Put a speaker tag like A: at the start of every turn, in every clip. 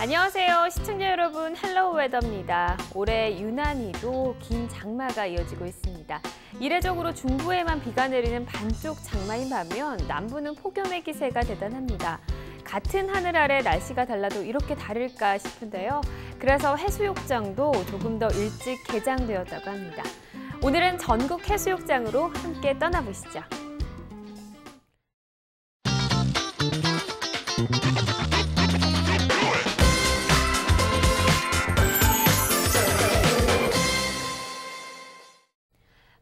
A: 안녕하세요. 시청자 여러분, 헬로우 웨더입니다. 올해 유난히도 긴 장마가 이어지고 있습니다. 이례적으로 중부에만 비가 내리는 반쪽 장마인 반면 남부는 폭염의 기세가 대단합니다. 같은 하늘 아래 날씨가 달라도 이렇게 다를까 싶은데요. 그래서 해수욕장도 조금 더 일찍 개장되었다고 합니다. 오늘은 전국 해수욕장으로 함께 떠나보시죠.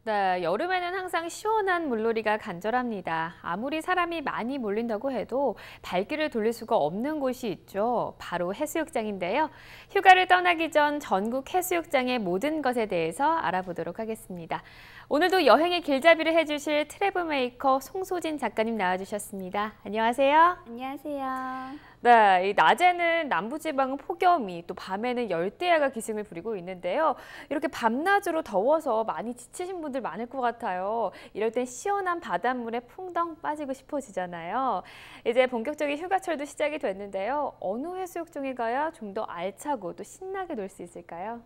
A: 네, 여름에는 항상 시원한 물놀이가 간절합니다. 아무리 사람이 많이 몰린다고 해도 발길을 돌릴 수가 없는 곳이 있죠. 바로 해수욕장인데요. 휴가를 떠나기 전 전국 해수욕장의 모든 것에 대해서 알아보도록 하겠습니다. 오늘도 여행의 길잡이를 해주실 트래블 메이커 송소진 작가님 나와주셨습니다. 안녕하세요.
B: 안녕하세요.
A: 네, 낮에는 남부지방은 폭염이, 또 밤에는 열대야가 기승을 부리고 있는데요. 이렇게 밤낮으로 더워서 많이 지치신 분들 많을 것 같아요. 이럴 땐 시원한 바닷물에 풍덩 빠지고 싶어지잖아요. 이제 본격적인 휴가철도 시작이 됐는데요. 어느 해수욕장에 가야 좀 더 알차고 또 신나게 놀 수 있을까요?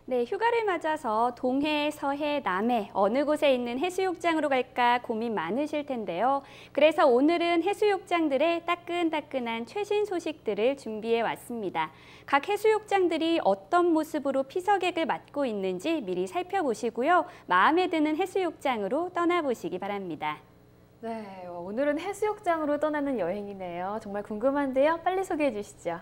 B: 네, 휴가를 맞아서 동해, 서해, 남해 어느 곳에 있는 해수욕장으로 갈까 고민 많으실 텐데요. 그래서 오늘은 해수욕장들의 따끈따끈한 최신 소식들을 준비해 왔습니다. 각 해수욕장들이 어떤 모습으로 피서객을 맡고 있는지 미리 살펴보시고요. 마음에 드는 해수욕장으로 떠나보시기 바랍니다.
A: 네, 오늘은 해수욕장으로 떠나는 여행이네요. 정말 궁금한데요. 빨리 소개해 주시죠.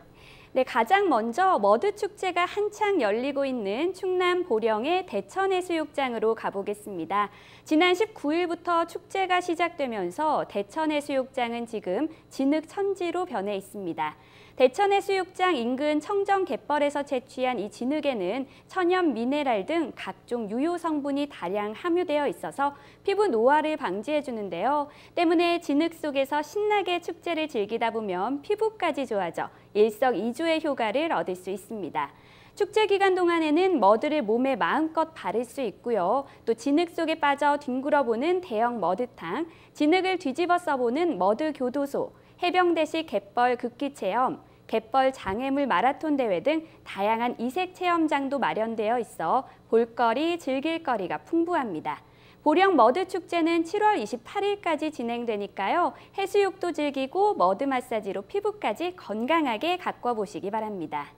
B: 네, 가장 먼저 머드축제가 한창 열리고 있는 충남 보령의 대천해수욕장으로 가보겠습니다. 지난 19일부터 축제가 시작되면서 대천해수욕장은 지금 진흙천지로 변해 있습니다. 대천해수욕장 인근 청정갯벌에서 채취한 이 진흙에는 천연 미네랄 등 각종 유효 성분이 다량 함유되어 있어서 피부 노화를 방지해 주는데요. 때문에 진흙 속에서 신나게 축제를 즐기다 보면 피부까지 좋아져 일석이조의 효과를 얻을 수 있습니다. 축제 기간 동안에는 머드를 몸에 마음껏 바를 수 있고요. 또 진흙 속에 빠져 뒹굴어보는 대형 머드탕, 진흙을 뒤집어 써보는 머드 교도소, 해병대식 갯벌 극기 체험, 갯벌 장애물 마라톤 대회 등 다양한 이색 체험장도 마련되어 있어 볼거리, 즐길거리가 풍부합니다. 보령 머드 축제는 7월 28일까지 진행되니까요. 해수욕도 즐기고 머드 마사지로 피부까지 건강하게 가꿔보시기 바랍니다.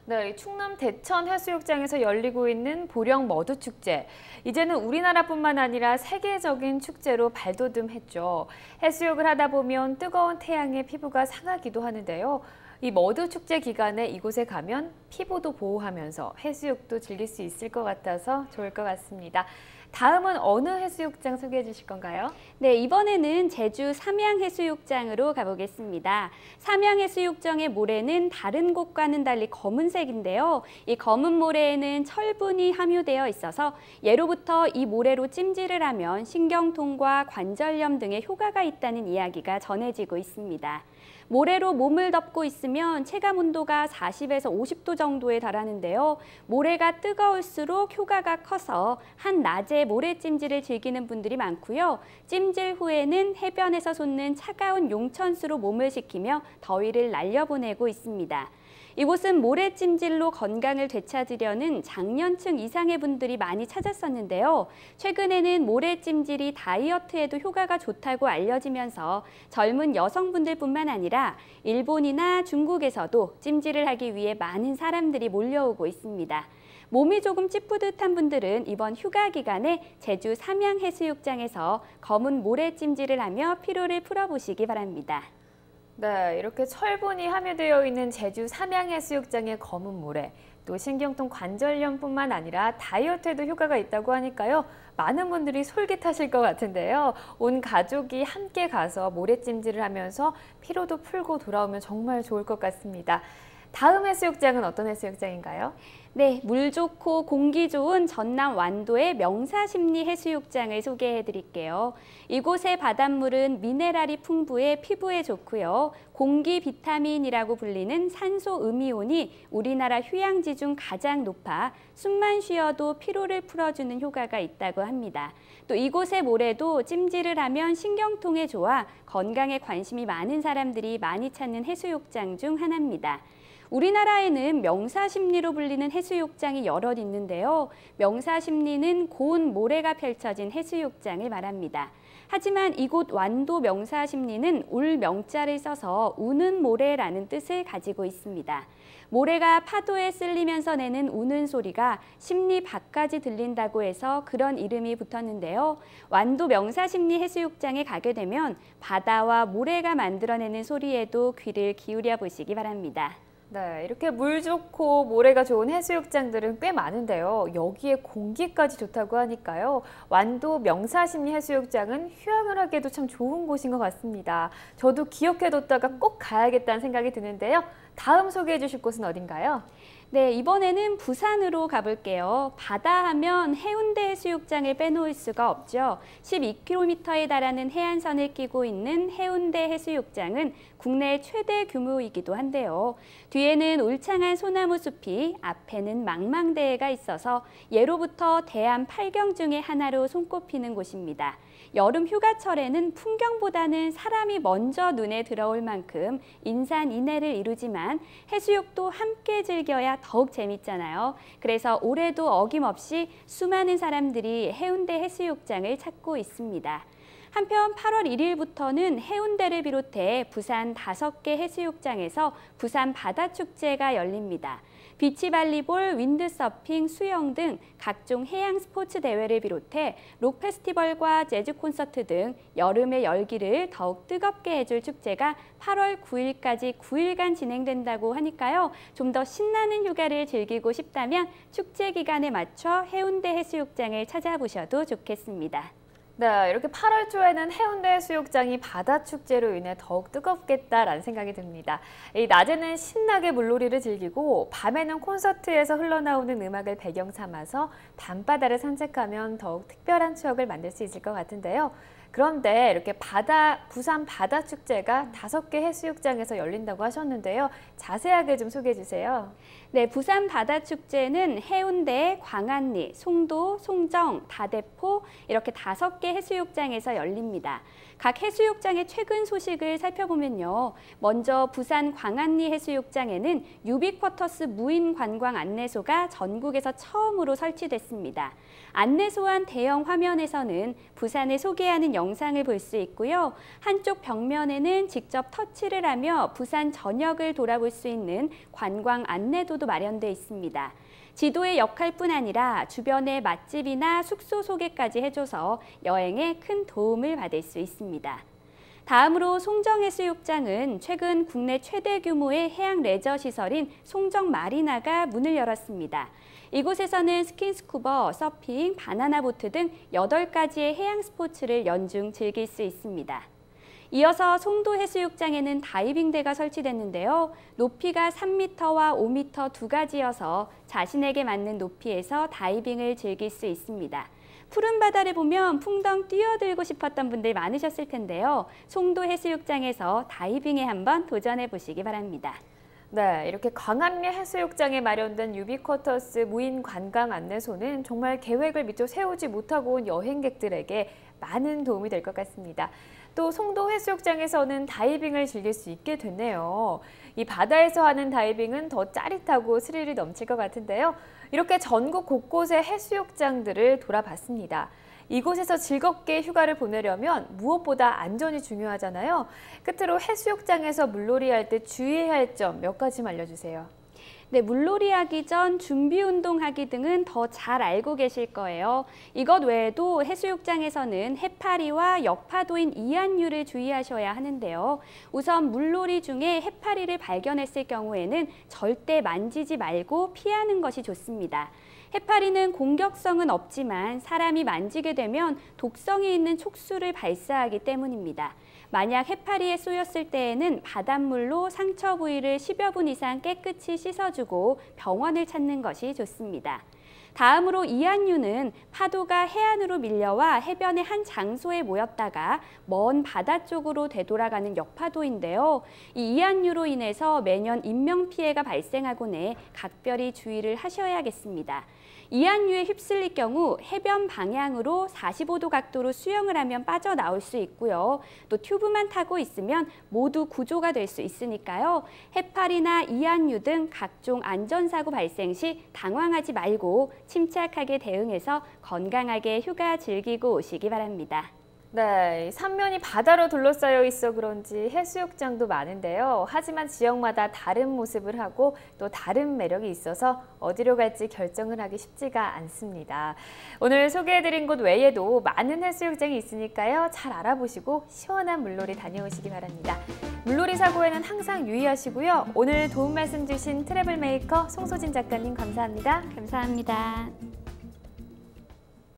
A: 네, 충남 대천 해수욕장에서 열리고 있는 보령 머드 축제. 이제는 우리나라뿐만 아니라 세계적인 축제로 발돋움했죠. 해수욕을 하다 보면 뜨거운 태양에 피부가 상하기도 하는데요. 이 머드 축제 기간에 이곳에 가면 피부도 보호하면서 해수욕도 즐길 수 있을 것 같아서 좋을 것 같습니다. 다음은 어느 해수욕장 소개해 주실 건가요?
B: 네, 이번에는 제주 삼양해수욕장으로 가보겠습니다. 삼양해수욕장의 모래는 다른 곳과는 달리 검은색인데요. 이 검은 모래에는 철분이 함유되어 있어서 예로부터 이 모래로 찜질을 하면 신경통과 관절염 등의 효과가 있다는 이야기가 전해지고 있습니다. 모래로 몸을 덮고 있으면 체감 온도가 40에서 50도 정도에 달하는데요. 모래가 뜨거울수록 효과가 커서 한낮에 모래찜질을 즐기는 분들이 많고요. 찜질 후에는 해변에서 솟는 차가운 용천수로 몸을 식히며 더위를 날려보내고 있습니다. 이곳은 모래찜질로 건강을 되찾으려는 장년층 이상의 분들이 많이 찾았었는데요. 최근에는 모래찜질이 다이어트에도 효과가 좋다고 알려지면서 젊은 여성분들뿐만 아니라 일본이나 중국에서도 찜질을 하기 위해 많은 사람들이 몰려오고 있습니다. 몸이 조금 찌뿌듯한 분들은 이번 휴가 기간에 제주 삼양해수욕장에서 검은 모래찜질을 하며 피로를 풀어보시기 바랍니다.
A: 네, 이렇게 철분이 함유되어 있는 제주 삼양해수욕장의 검은 모래, 또 신경통 관절염뿐만 아니라 다이어트에도 효과가 있다고 하니까요. 많은 분들이 솔깃하실 것 같은데요. 온 가족이 함께 가서 모래찜질을 하면서 피로도 풀고 돌아오면 정말 좋을 것 같습니다. 다음 해수욕장은 어떤 해수욕장인가요?
B: 네, 물 좋고 공기 좋은 전남 완도의 명사심리 해수욕장을 소개해 드릴게요. 이곳의 바닷물은 미네랄이 풍부해 피부에 좋고요. 공기 비타민이라고 불리는 산소 음이온이 우리나라 휴양지 중 가장 높아 숨만 쉬어도 피로를 풀어주는 효과가 있다고 합니다. 또 이곳의 모래도 찜질을 하면 신경통에 좋아 건강에 관심이 많은 사람들이 많이 찾는 해수욕장 중 하나입니다. 우리나라에는 명사십리로 불리는 해수욕장이 여럿 있는데요. 명사십리는 고운 모래가 펼쳐진 해수욕장을 말합니다. 하지만 이곳 완도 명사십리는 울 명자를 써서 우는 모래라는 뜻을 가지고 있습니다. 모래가 파도에 쓸리면서 내는 우는 소리가 십리 밖까지 들린다고 해서 그런 이름이 붙었는데요. 완도 명사십리 해수욕장에 가게 되면 바다와 모래가 만들어내는 소리에도 귀를 기울여 보시기 바랍니다.
A: 네, 이렇게 물 좋고 모래가 좋은 해수욕장들은 꽤 많은데요. 여기에 공기까지 좋다고 하니까요. 완도 명사십리 해수욕장은 휴양을 하기에도 참 좋은 곳인 것 같습니다. 저도 기억해뒀다가 꼭 가야겠다는 생각이 드는데요. 다음 소개해 주실 곳은 어딘가요?
B: 네, 이번에는 부산으로 가볼게요. 바다 하면 해운대 해수욕장을 빼놓을 수가 없죠. 12km에 달하는 해안선을 끼고 있는 해운대 해수욕장은 국내 최대 규모이기도 한데요. 뒤에는 울창한 소나무 숲이, 앞에는 망망대해가 있어서 예로부터 대한 8경 중의 하나로 손꼽히는 곳입니다. 여름 휴가철에는 풍경보다는 사람이 먼저 눈에 들어올 만큼 인산인해를 이루지만 해수욕도 함께 즐겨야 더욱 재밌잖아요. 그래서 올해도 어김없이 수많은 사람들이 해운대 해수욕장을 찾고 있습니다. 한편 8월 1일부터는 해운대를 비롯해 부산 5개 해수욕장에서 부산 바다축제가 열립니다. 비치발리볼, 윈드서핑, 수영 등 각종 해양 스포츠 대회를 비롯해 록 페스티벌과 재즈 콘서트 등 여름의 열기를 더욱 뜨겁게 해줄 축제가 8월 9일까지 9일간 진행된다고 하니까요. 좀 더 신나는 휴가를 즐기고 싶다면 축제 기간에 맞춰 해운대 해수욕장을 찾아보셔도 좋겠습니다.
A: 네, 이렇게 8월 초에는 해운대 해수욕장이 바다축제로 인해 더욱 뜨겁겠다라는 생각이 듭니다. 낮에는 신나게 물놀이를 즐기고 밤에는 콘서트에서 흘러나오는 음악을 배경 삼아서 밤바다를 산책하면 더욱 특별한 추억을 만들 수 있을 것 같은데요. 그런데 이렇게 부산 바다축제가 5개 해수욕장에서 열린다고 하셨는데요. 자세하게 좀 소개해 주세요.
B: 네, 부산 바다축제는 해운대, 광안리, 송도, 송정, 다대포 이렇게 5개 해수욕장에서 열립니다. 각 해수욕장의 최근 소식을 살펴보면요. 먼저 부산 광안리 해수욕장에는 유비쿼터스 무인 관광 안내소가 전국에서 처음으로 설치됐습니다. 안내소한 대형 화면에서는 부산을 소개하는 영상을 볼 수 있고요. 한쪽 벽면에는 직접 터치를 하며 부산 전역을 돌아볼 수 있는 관광 안내도도 마련되어 있습니다. 지도의 역할뿐 아니라 주변의 맛집이나 숙소 소개까지 해줘서 여행에 큰 도움을 받을 수 있습니다. 다음으로 송정해수욕장은 최근 국내 최대 규모의 해양 레저 시설인 송정마리나가 문을 열었습니다. 이곳에서는 스킨스쿠버, 서핑, 바나나보트 등 8가지의 해양 스포츠를 연중 즐길 수 있습니다. 이어서 송도 해수욕장에는 다이빙대가 설치됐는데요. 높이가 3m와 5m 두 가지여서 자신에게 맞는 높이에서 다이빙을 즐길 수 있습니다. 푸른 바다를 보면 풍덩 뛰어들고 싶었던 분들 많으셨을 텐데요. 송도 해수욕장에서 다이빙에 한번 도전해 보시기 바랍니다.
A: 네, 이렇게 광안리 해수욕장에 마련된 유비쿼터스 무인 관광 안내소는 정말 계획을 미처 세우지 못하고 온 여행객들에게 많은 도움이 될 것 같습니다. 또 송도 해수욕장에서는 다이빙을 즐길 수 있게 됐네요. 이 바다에서 하는 다이빙은 더 짜릿하고 스릴이 넘칠 것 같은데요. 이렇게 전국 곳곳의 해수욕장들을 돌아봤습니다. 이곳에서 즐겁게 휴가를 보내려면 무엇보다 안전이 중요하잖아요. 끝으로 해수욕장에서 물놀이 할 때 주의해야 할 점 몇 가지만 알려주세요.
B: 네, 물놀이 하기 전 준비 운동하기 등은 더 잘 알고 계실 거예요. 이것 외에도 해수욕장에서는 해파리와 역파도인 이안류를 주의하셔야 하는데요. 우선 물놀이 중에 해파리를 발견했을 경우에는 절대 만지지 말고 피하는 것이 좋습니다. 해파리는 공격성은 없지만 사람이 만지게 되면 독성이 있는 촉수를 발사하기 때문입니다. 만약 해파리에 쏘였을 때에는 바닷물로 상처 부위를 10여 분 이상 깨끗이 씻어주고 병원을 찾는 것이 좋습니다. 다음으로 이한류는 파도가 해안으로 밀려와 해변의 한 장소에 모였다가 먼 바다 쪽으로 되돌아가는 역파도인데요. 이 이한류로 인해서 매년 인명피해가 발생하곤 해 각별히 주의를 하셔야겠습니다. 이한류에 휩쓸릴 경우 해변 방향으로 45도 각도로 수영을 하면 빠져나올 수 있고요. 또 튜브만 타고 있으면 모두 구조가 될 수 있으니까요. 해파리나 이한류 등 각종 안전사고 발생 시 당황하지 말고 침착하게 대응해서 건강하게 휴가 즐기고 오시기 바랍니다.
A: 네, 삼면이 바다로 둘러싸여 있어 그런지 해수욕장도 많은데요. 하지만 지역마다 다른 모습을 하고 또 다른 매력이 있어서 어디로 갈지 결정을 하기 쉽지가 않습니다. 오늘 소개해드린 곳 외에도 많은 해수욕장이 있으니까요. 잘 알아보시고 시원한 물놀이 다녀오시기 바랍니다. 물놀이 사고에는 항상 유의하시고요. 오늘 도움 말씀 주신 트래블 메이커 송소진 작가님 감사합니다.
B: 감사합니다.